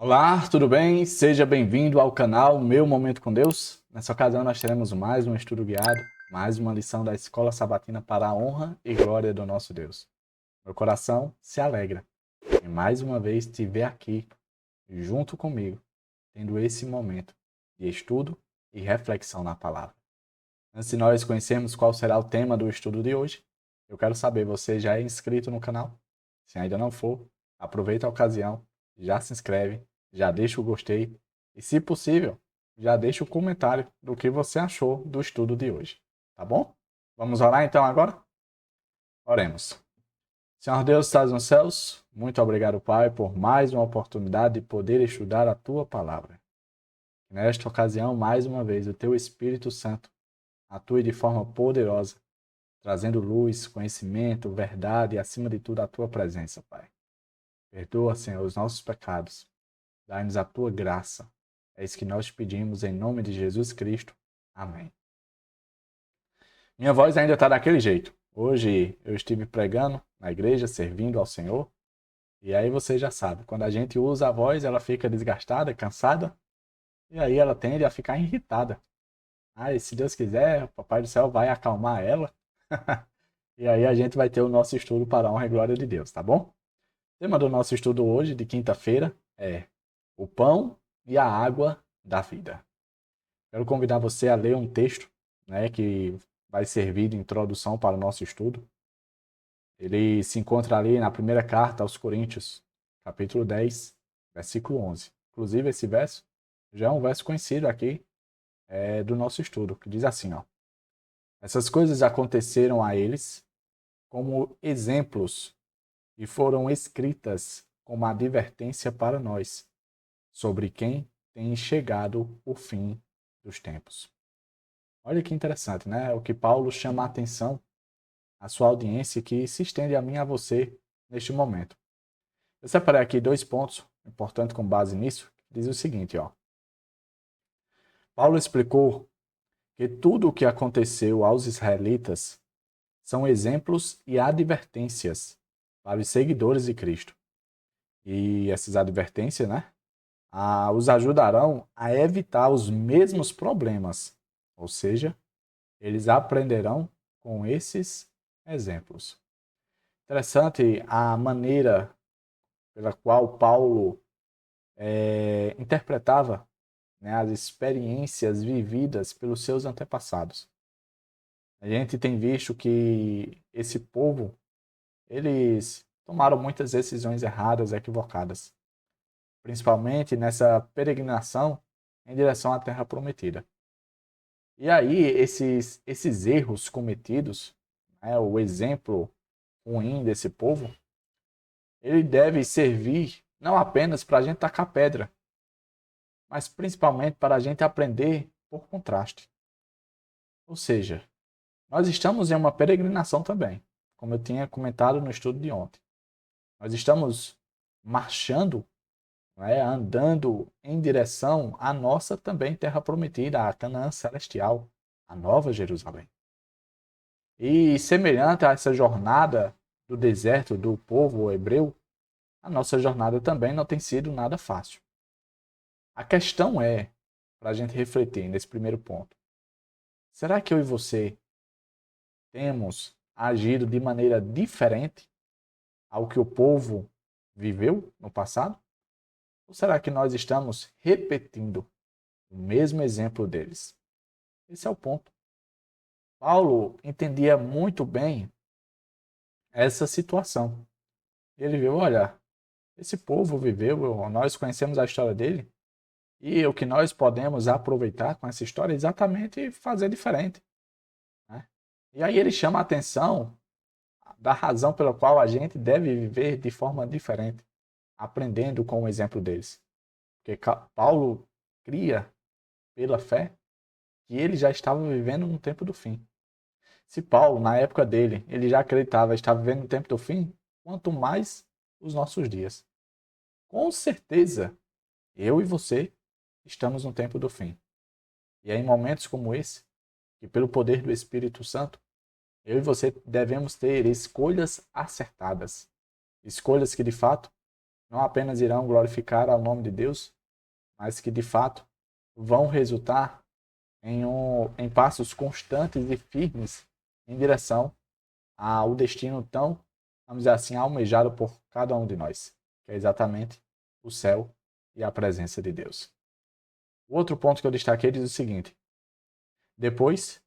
Olá, tudo bem? Seja bem-vindo ao canal Meu Momento com Deus. Nessa ocasião nós teremos mais um estudo guiado, mais uma lição da Escola Sabatina para a honra e glória do nosso Deus. Meu coração se alegra em mais uma vez te ver aqui, junto comigo, tendo esse momento de estudo e reflexão na palavra. Antes de nós conhecermos qual será o tema do estudo de hoje, eu quero saber, você já é inscrito no canal? Se ainda não for, aproveita a ocasião, já se inscreve, já deixa o gostei e, se possível, já deixa o comentário do que você achou do estudo de hoje, tá bom? Vamos orar então agora? Oremos. Senhor Deus, estás nos céus, muito obrigado, Pai, por mais uma oportunidade de poder estudar a Tua Palavra. Nesta ocasião, mais uma vez, o Teu Espírito Santo atue de forma poderosa, trazendo luz, conhecimento, verdade e, acima de tudo, a Tua presença, Pai. Perdoa, Senhor, os nossos pecados. Dai-nos a Tua graça. É isso que nós pedimos em nome de Jesus Cristo. Amém. Minha voz ainda está daquele jeito. Hoje eu estive pregando na igreja, servindo ao Senhor. E aí você já sabe, quando a gente usa a voz, ela fica desgastada, cansada. E aí ela tende a ficar irritada. E se Deus quiser, o Papai do Céu vai acalmar ela. E aí a gente vai ter o nosso estudo para a honra e glória de Deus, tá bom? O tema do nosso estudo hoje, de quinta-feira, é o pão e a água da vida. Quero convidar você a ler um texto, que vai servir de introdução para o nosso estudo. Ele se encontra ali na primeira carta aos Coríntios, capítulo 10, versículo 11. Inclusive, esse verso já é um verso conhecido aqui do nosso estudo, que diz assim, ó: essas coisas aconteceram a eles como exemplos e foram escritas como advertência para nós, sobre quem tem chegado o fim dos tempos. Olha que interessante, né? O que Paulo chama a atenção à sua audiência, que se estende a mim e a você neste momento. Eu separei aqui dois pontos importantes com base nisso, que diz o seguinte, ó. Paulo explicou que tudo o que aconteceu aos israelitas são exemplos e advertências para os seguidores de Cristo. E essas advertências, os ajudarão a evitar os mesmos problemas. Ou seja, eles aprenderão com esses exemplos. Interessante a maneira pela qual Paulo interpretava, as experiências vividas pelos seus antepassados. A gente tem visto que esse povo, eles tomaram muitas decisões erradas, equivocadas, principalmente nessa peregrinação em direção à Terra Prometida. E aí, esses erros cometidos, o exemplo ruim desse povo, ele deve servir não apenas para a gente tacar pedra, mas principalmente para a gente aprender por contraste. Ou seja, nós estamos em uma peregrinação também, como eu tinha comentado no estudo de ontem. Nós estamos marchando, andando em direção à nossa também terra prometida, a Canaã celestial, a Nova Jerusalém. E semelhante a essa jornada do deserto do povo hebreu, a nossa jornada também não tem sido nada fácil. A questão é, para a gente refletir nesse primeiro ponto, será que eu e você temos agido de maneira diferente ao que o povo viveu no passado? Ou será que nós estamos repetindo o mesmo exemplo deles? Esse é o ponto. Paulo entendia muito bem essa situação. Ele viu, olha, esse povo viveu, nós conhecemos a história dele, e o que nós podemos aproveitar com essa história é exatamente fazer diferente. Né? E aí ele chama a atenção da razão pela qual a gente deve viver de forma diferente, aprendendo com o exemplo deles. Porque Paulo cria, pela fé, que ele já estava vivendo no tempo do fim. Se Paulo, na época dele, ele já acreditava, estava vivendo no tempo do fim, quanto mais os nossos dias. Com certeza, eu e você estamos no tempo do fim. E é em momentos como esse, que pelo poder do Espírito Santo, eu e você devemos ter escolhas acertadas. Escolhas que, de fato, não apenas irão glorificar ao nome de Deus, mas que de fato vão resultar em passos constantes e firmes em direção ao destino tão, vamos dizer assim, almejado por cada um de nós, que é exatamente o céu e a presença de Deus. O outro ponto que eu destaquei diz o seguinte: depois,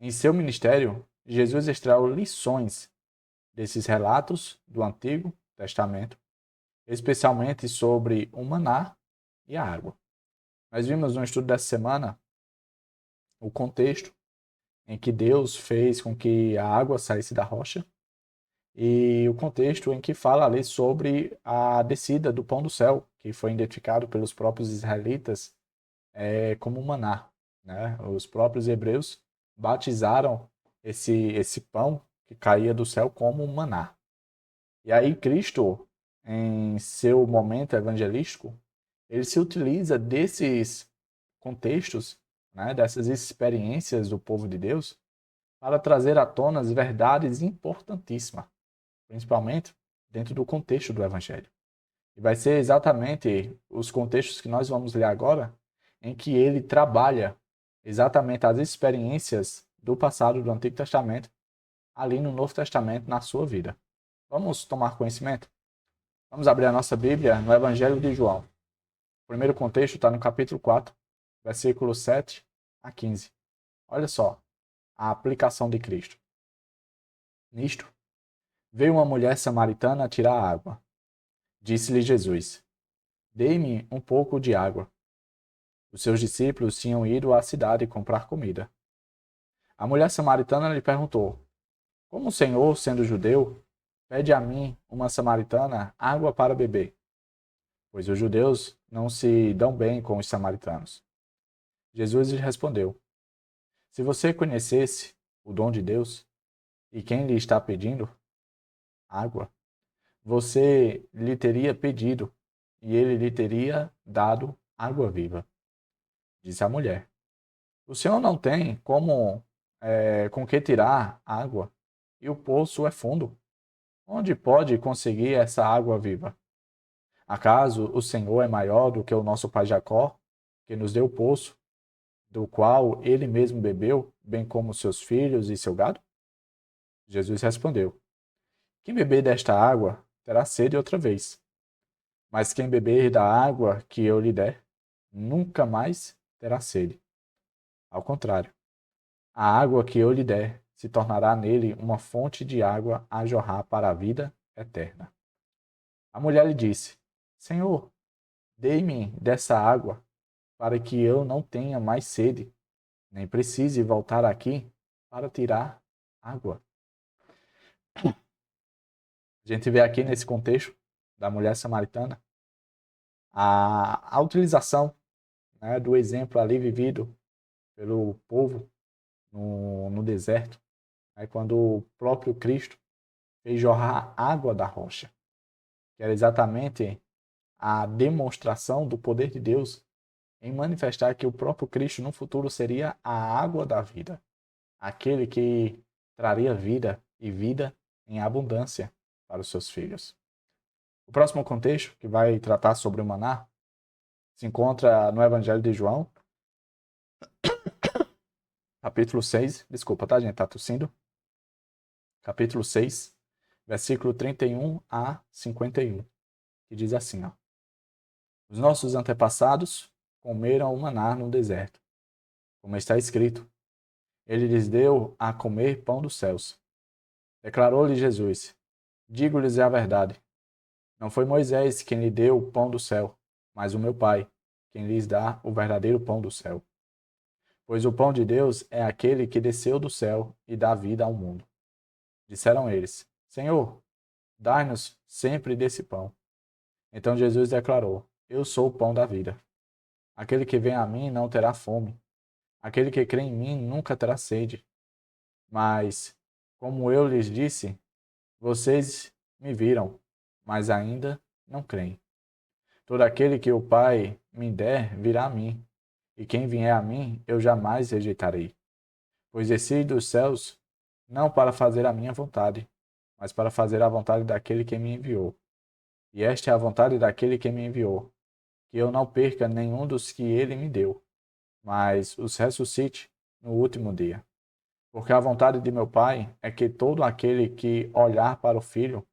em seu ministério, Jesus extraiu lições desses relatos do Antigo Testamento, especialmente sobre o maná e a água. Nós vimos no estudo dessa semana o contexto em que Deus fez com que a água saísse da rocha e o contexto em que fala ali sobre a descida do pão do céu, que foi identificado pelos próprios israelitas como maná, né? Os próprios hebreus batizaram esse pão que caía do céu como maná. E aí Cristo, em seu momento evangelístico, ele se utiliza desses contextos, né, dessas experiências do povo de Deus, para trazer à tona as verdades importantíssimas, principalmente dentro do contexto do Evangelho. E vai ser exatamente os contextos que nós vamos ler agora, em que ele trabalha exatamente as experiências do passado do Antigo Testamento, ali no Novo Testamento, na sua vida. Vamos tomar conhecimento? Vamos abrir a nossa Bíblia no Evangelho de João. O primeiro contexto está no capítulo 4, versículos 7 a 15. Olha só a aplicação de Cristo. Nisto, veio uma mulher samaritana tirar água. Disse-lhe Jesus: Dê-me um pouco de água. Os seus discípulos tinham ido à cidade comprar comida. A mulher samaritana lhe perguntou: Como o Senhor, sendo judeu, pede a mim, uma samaritana, água para beber? Pois os judeus não se dão bem com os samaritanos. Jesus lhe respondeu: Se você conhecesse o dom de Deus e quem lhe está pedindo água, você lhe teria pedido e ele lhe teria dado água viva. Disse a mulher: O senhor não tem com que tirar água e o poço é fundo. Onde pode conseguir essa água viva? Acaso o Senhor é maior do que o nosso pai Jacó, que nos deu o poço, do qual ele mesmo bebeu, bem como seus filhos e seu gado? Jesus respondeu: Quem beber desta água terá sede outra vez. Mas quem beber da água que eu lhe der, nunca mais terá sede. Ao contrário, a água que eu lhe der se tornará nele uma fonte de água a jorrar para a vida eterna. A mulher lhe disse: Senhor, dê-me dessa água, para que eu não tenha mais sede, nem precise voltar aqui para tirar água. A gente vê aqui nesse contexto da mulher samaritana a utilização, né, do exemplo ali vivido pelo povo no deserto, né, quando o próprio Cristo fez jorrar água da rocha, que era exatamente a demonstração do poder de Deus em manifestar que o próprio Cristo no futuro seria a água da vida, aquele que traria vida e vida em abundância para os seus filhos. O próximo contexto, que vai tratar sobre o maná, se encontra no Evangelho de João, capítulo 6, desculpa, tá, gente? Tá tossindo. Capítulo 6, versículo 31 a 51, que diz assim, ó: Os nossos antepassados comeram o maná no deserto, como está escrito: Ele lhes deu a comer pão dos céus. Declarou-lhe Jesus: Digo-lhes a verdade. Não foi Moisés quem lhe deu o pão do céu, mas o meu Pai, quem lhes dá o verdadeiro pão do céu. Pois o pão de Deus é aquele que desceu do céu e dá vida ao mundo. Disseram eles: Senhor, dai-nos sempre desse pão. Então Jesus declarou: Eu sou o pão da vida. Aquele que vem a mim não terá fome. Aquele que crê em mim nunca terá sede. Mas, como eu lhes disse, vocês me viram, mas ainda não creem. Todo aquele que o Pai me der virá a mim, e quem vier a mim eu jamais rejeitarei. Pois desci dos céus não para fazer a minha vontade, mas para fazer a vontade daquele que me enviou. E esta é a vontade daquele que me enviou, que eu não perca nenhum dos que ele me deu, mas os ressuscite no último dia. Porque a vontade de meu Pai é que todo aquele que olhar para o Filho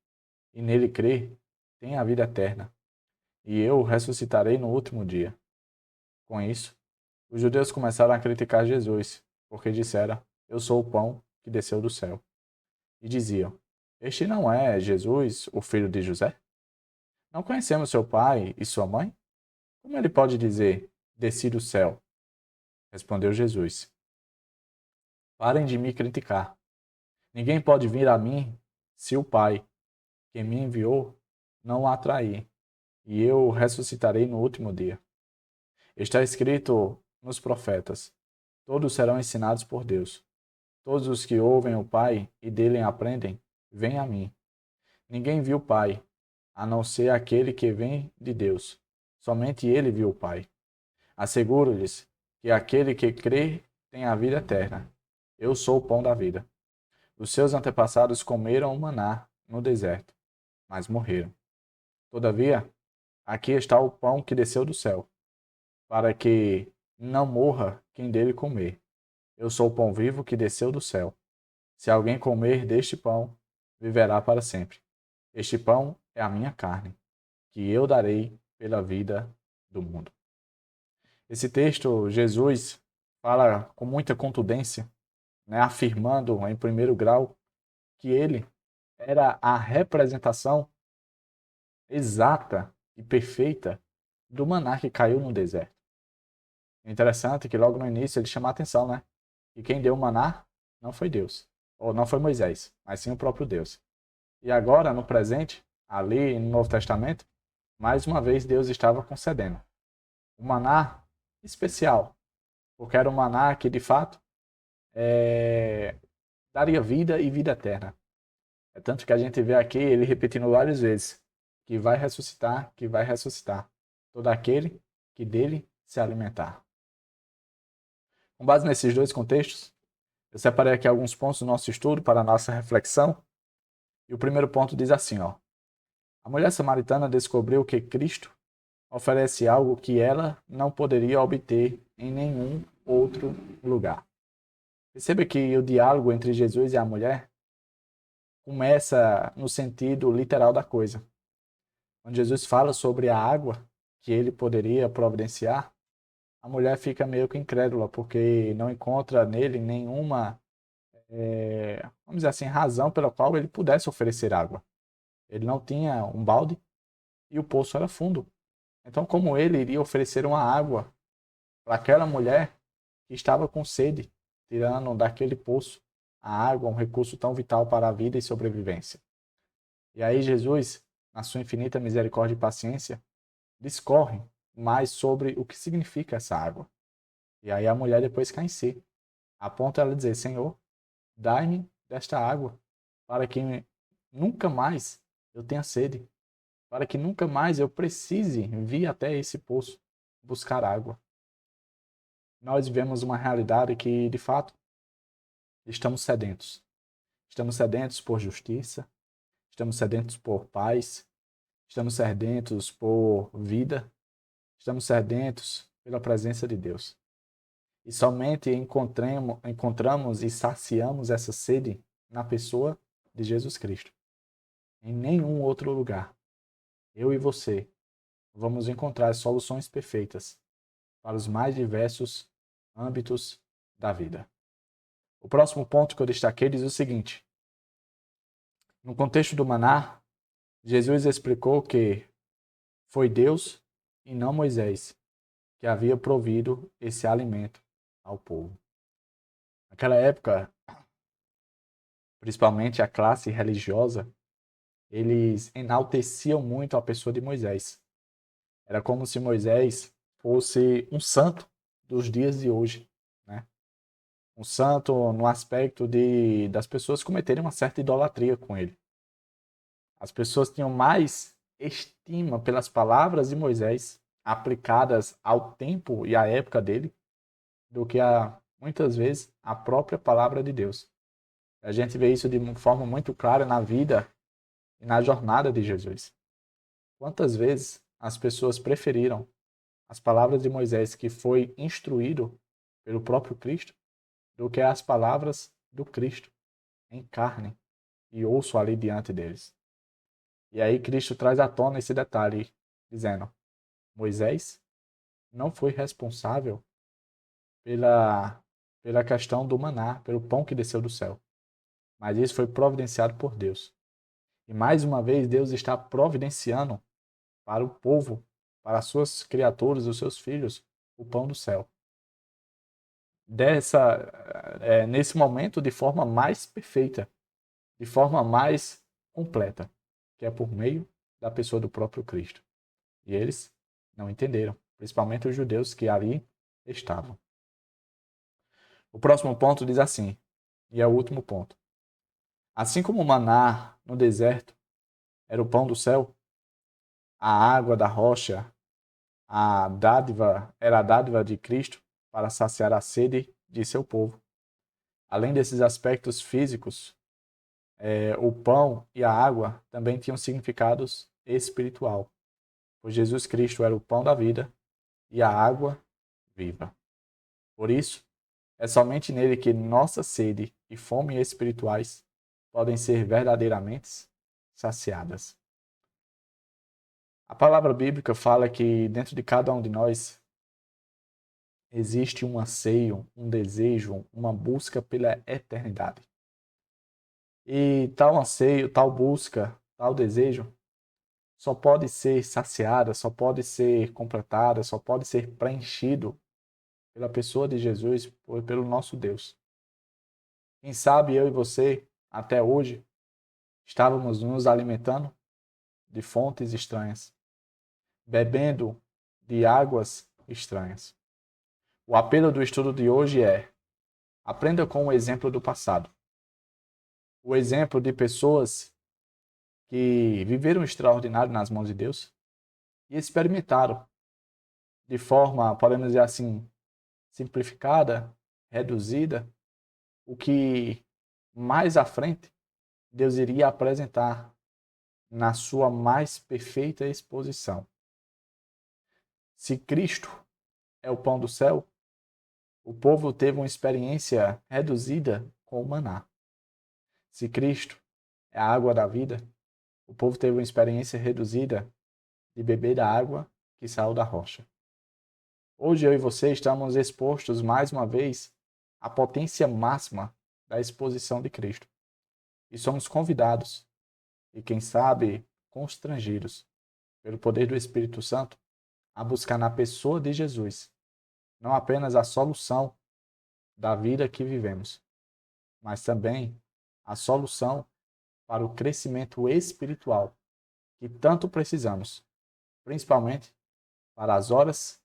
e nele crer tenha a vida eterna, e eu o ressuscitarei no último dia. Com isso, os judeus começaram a criticar Jesus, porque disseram: Eu sou o pão que desceu do céu. E diziam: Este não é Jesus, o filho de José? Não conhecemos seu pai e sua mãe? Como ele pode dizer: Desci do céu? Respondeu Jesus: Parem de me criticar. Ninguém pode vir a mim se o Pai, que me enviou, não o atrair, e eu o ressuscitarei no último dia. Está escrito nos profetas: Todos serão ensinados por Deus. Todos os que ouvem o Pai e dele aprendem, vêm a mim. Ninguém viu o Pai, a não ser aquele que vem de Deus. Somente ele viu o Pai. Asseguro-lhes que aquele que crê tem a vida eterna. Eu sou o pão da vida. Os seus antepassados comeram o maná no deserto, mas morreram. Todavia, aqui está o pão que desceu do céu, para que não morra quem dele comer. Eu sou o pão vivo que desceu do céu. Se alguém comer deste pão, viverá para sempre. Este pão é a minha carne, que eu darei pela vida do mundo. Esse texto, Jesus fala com muita contundência, né, afirmando em primeiro grau que ele era a representação exata e perfeita do maná que caiu no deserto. É interessante que logo no início ele chama a atenção, né? E quem deu o maná não foi Deus, ou não foi Moisés, mas sim o próprio Deus. E agora, no presente, ali no Novo Testamento, mais uma vez Deus estava concedendo um maná especial, porque era um maná que de fato daria vida e vida eterna. É tanto que a gente vê aqui ele repetindo várias vezes que vai ressuscitar todo aquele que dele se alimentar. Com base nesses dois contextos, eu separei aqui alguns pontos do nosso estudo para a nossa reflexão. E o primeiro ponto diz assim, ó: a mulher samaritana descobriu que Cristo oferece algo que ela não poderia obter em nenhum outro lugar. Perceba que o diálogo entre Jesus e a mulher começa no sentido literal da coisa. Quando Jesus fala sobre a água que ele poderia providenciar, a mulher fica meio que incrédula, porque não encontra nele nenhuma, vamos dizer assim, razão pela qual ele pudesse oferecer água. Ele não tinha um balde e o poço era fundo. Então, como ele iria oferecer uma água para aquela mulher que estava com sede, tirando daquele poço a água, um recurso tão vital para a vida e sobrevivência? E aí Jesus, na sua infinita misericórdia e paciência, discorre mais sobre o que significa essa água. E aí a mulher depois cai em si, a ponto de ela dizer: Senhor, dai-me desta água, para que nunca mais eu tenha sede, para que nunca mais eu precise vir até esse poço buscar água. Nós vivemos uma realidade que, de fato, estamos sedentos. Estamos sedentos por justiça, estamos sedentos por paz, estamos sedentos por vida, estamos sedentos pela presença de Deus. E somente encontramos e saciamos essa sede na pessoa de Jesus Cristo. Em nenhum outro lugar, eu e você, vamos encontrar soluções perfeitas para os mais diversos âmbitos da vida. O próximo ponto que eu destaquei diz o seguinte: no contexto do maná, Jesus explicou que foi Deus e não Moisés que havia provido esse alimento ao povo. Naquela época, principalmente a classe religiosa, eles enalteciam muito a pessoa de Moisés. Era como se Moisés fosse um santo dos dias de hoje, né? Um santo no aspecto das pessoas cometerem uma certa idolatria com ele. As pessoas tinham mais estima pelas palavras de Moisés aplicadas ao tempo e à época dele do que muitas vezes a própria palavra de Deus. A gente vê isso de uma forma muito clara na vida e na jornada de Jesus. Quantas vezes as pessoas preferiram as palavras de Moisés, que foi instruído pelo próprio Cristo, do que as palavras do Cristo em carne e osso ali diante deles. E aí Cristo traz à tona esse detalhe, dizendo: Moisés não foi responsável pela questão do maná, pelo pão que desceu do céu, mas isso foi providenciado por Deus. E mais uma vez Deus está providenciando para o povo, para as suas criaturas, os seus filhos, o pão do céu. Nesse momento, de forma mais perfeita, de forma mais completa, que é por meio da pessoa do próprio Cristo. E eles não entenderam, principalmente os judeus que ali estavam. O próximo ponto diz assim, e é o último ponto. Assim como o maná no deserto era o pão do céu, a água da rocha, era a dádiva de Cristo para saciar a sede de seu povo. Além desses aspectos físicos, o pão e a água também tinham significados espiritual, pois Jesus Cristo era o pão da vida e a água viva. Por isso, é somente nele que nossa sede e fome espirituais podem ser verdadeiramente saciadas. A palavra bíblica fala que dentro de cada um de nós existe um anseio, um desejo, uma busca pela eternidade. E tal anseio, tal busca, tal desejo só pode ser saciada, só pode ser completada, só pode ser preenchido pela pessoa de Jesus, pelo nosso Deus. Quem sabe eu e você, até hoje, estávamos nos alimentando de fontes estranhas, bebendo de águas estranhas. O apelo do estudo de hoje é: aprenda com o exemplo do passado. O exemplo de pessoas que viveram o extraordinário nas mãos de Deus e experimentaram de forma, podemos dizer assim, simplificada, reduzida, o que mais à frente Deus iria apresentar na sua mais perfeita exposição. Se Cristo é o pão do céu, o povo teve uma experiência reduzida com o maná. Se Cristo é a água da vida, o povo teve uma experiência reduzida de beber da água que saiu da rocha. Hoje eu e você estamos expostos mais uma vez à potência máxima da exposição de Cristo. E somos convidados, e quem sabe constrangidos, pelo poder do Espírito Santo, a buscar na pessoa de Jesus não apenas a solução da vida que vivemos, mas também a solução para o crescimento espiritual que tanto precisamos, principalmente para as horas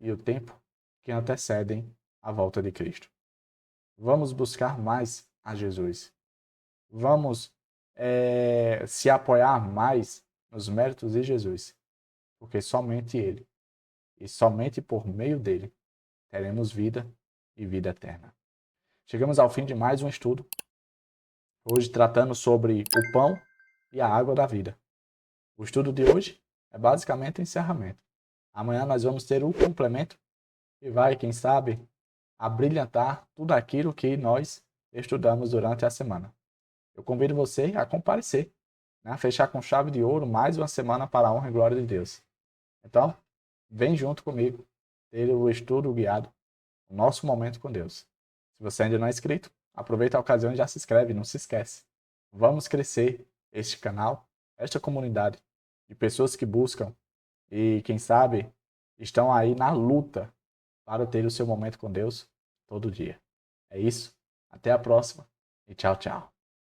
e o tempo que antecedem a volta de Cristo. Vamos buscar mais a Jesus. Vamos se apoiar mais nos méritos de Jesus, porque somente Ele e somente por meio dele teremos vida e vida eterna. Chegamos ao fim de mais um estudo, hoje tratando sobre o pão e a água da vida. O estudo de hoje é basicamente o encerramento. Amanhã nós vamos ter o complemento que vai, quem sabe, abrilhantar tudo aquilo que nós estudamos durante a semana. Eu convido você a comparecer, né? A fechar com chave de ouro mais uma semana para a honra e glória de Deus. Então, vem junto comigo ter o estudo guiado, o nosso momento com Deus. Se você ainda não é inscrito, aproveita a ocasião e já se inscreve, não se esquece. Vamos crescer este canal, esta comunidade de pessoas que buscam e, quem sabe, estão aí na luta para ter o seu momento com Deus todo dia. É isso. Até a próxima e tchau, tchau.